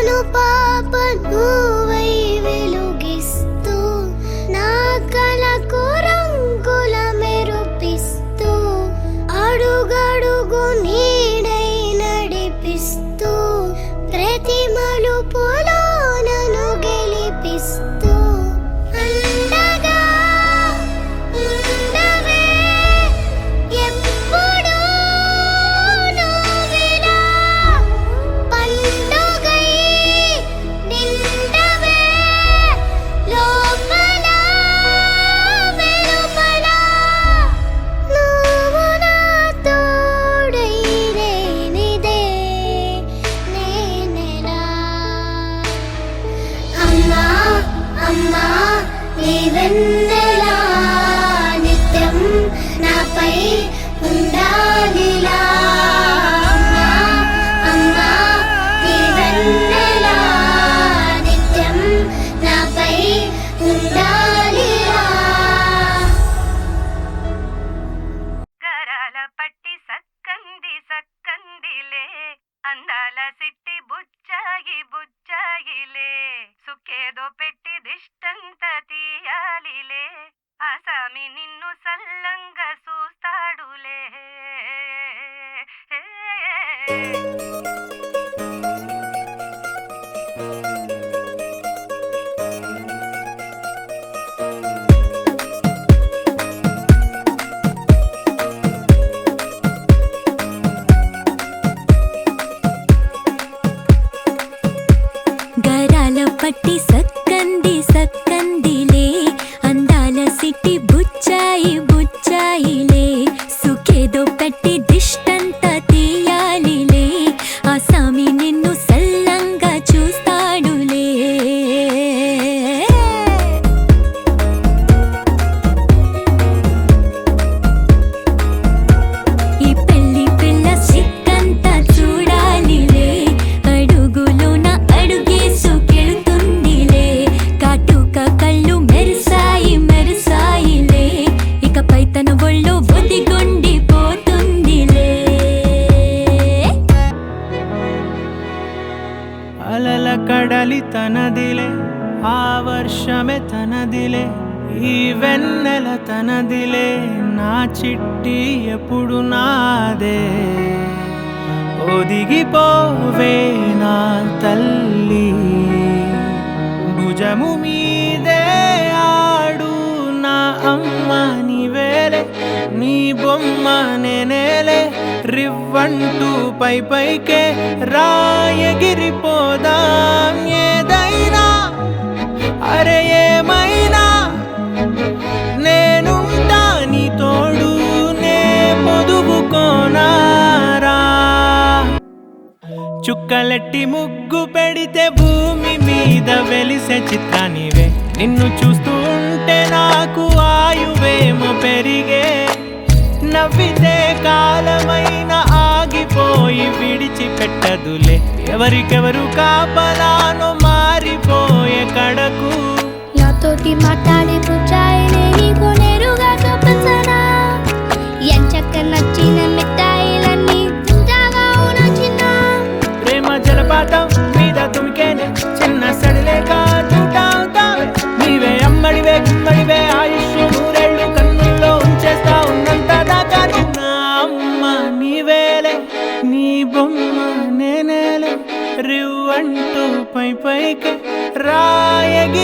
కనుపాపను why వెలుగిస్తూ నా కలకు రంగుల మెరుపిస్తూ అడుగడుగు నీడై నడిపిస్తూ ప్రతి మలుపులో నన్ను గెలిపిస్తూ అండగా ఉండవే ఎప్పుడూ నువ్విలా పండుగై నిండవే లోపల వెలుపల నువ్వు నా తోడై లేనిదే నేనెలా అమ్మా అమ్మా నీ వెన్నెలా నిత్యం నాపై ఉండాలిలా అమ్మా అమ్మా నీ వెన్నెలా నిత్యం నాపై ఉండాలిలా గరాల పట్టి సక్కంది సక్కందిలే అందాల సిట్టి బుచ్చాయి బుచ్చాయిలే సుఖేదో పెట్టి దిష్టంత తీయాలిలే ఆసామి నిన్ను సల్లంగా చూస్తాడులే గరాల పట్టి సక్కంది సక్కందిలే అందాల సిట్టి బుచ్చాయి బుచ్చాయిలే సుఖేదో పెట్టి దిష్టంత తీయాలిలే ఆసామి నిన్ను సల్లంగా చూస్తాడులే ఈ పెళ్లి పిల్ల సిక్కంతా చూడాలిలే అడుగులోన అడుగేసుకెళ్తుందిలే కాటుక కళ్ళు మెరిసాయి మెరిసాయిలే ఇకపై తన ఒళ్ళు ఒదిగొండిపోతుందిలే అలల కడలి తనదిలే ఆ వర్షమే తనదిలే ఈ వెన్నెల తనదిలే నా చిట్టి ఎప్పుడు నాదే ఒదిగిపోవే నా తల్లి భుజము మీదే ఆడు నా అమ్మ నీవేలే నీ బొమ్మ నేనేలే రివ్వంటూ పై పైకే రాయగిరిపోదాం ఏదైనా అరే ఏమైనా నేనుంటా నీ తోడు నే పొదువుకోనారా చుక్కలెట్టి ముగ్గు పెడితే భూమి మీద వెలిసే చిత్రానివే నిన్ను చూస్తూ ఉంటే నాకు ఆయువేమో పెరిగే నవ్వితే కాలమైన ఆగిపోయి విడిచిపెట్టదులే ఎవరికెవరు కాపలానో మారిపోయే కడకు నాతోటి మాట్లాడే బుచ్చాయిలే నీకు నేరుగా చూపించనా ఎంచక్క నచ్చిన మిఠాయిలన్నీ తింటావా అవునా చిన్న ప్రేమ జలపాతం మీద తుమికేనే చిన్న సడిలేక చూటావుతావే నీవే అమ్మడివే గుమ్మడివే ఆయుష్ నూరేళ్ళు కన్నుల్లో ఉంచేస్తా ఉన్నంత దాకా నా అమ్మ నీవేలే నీ బొమ్మ నేనేలే రివ్వంటూ పై పైకి రాయగి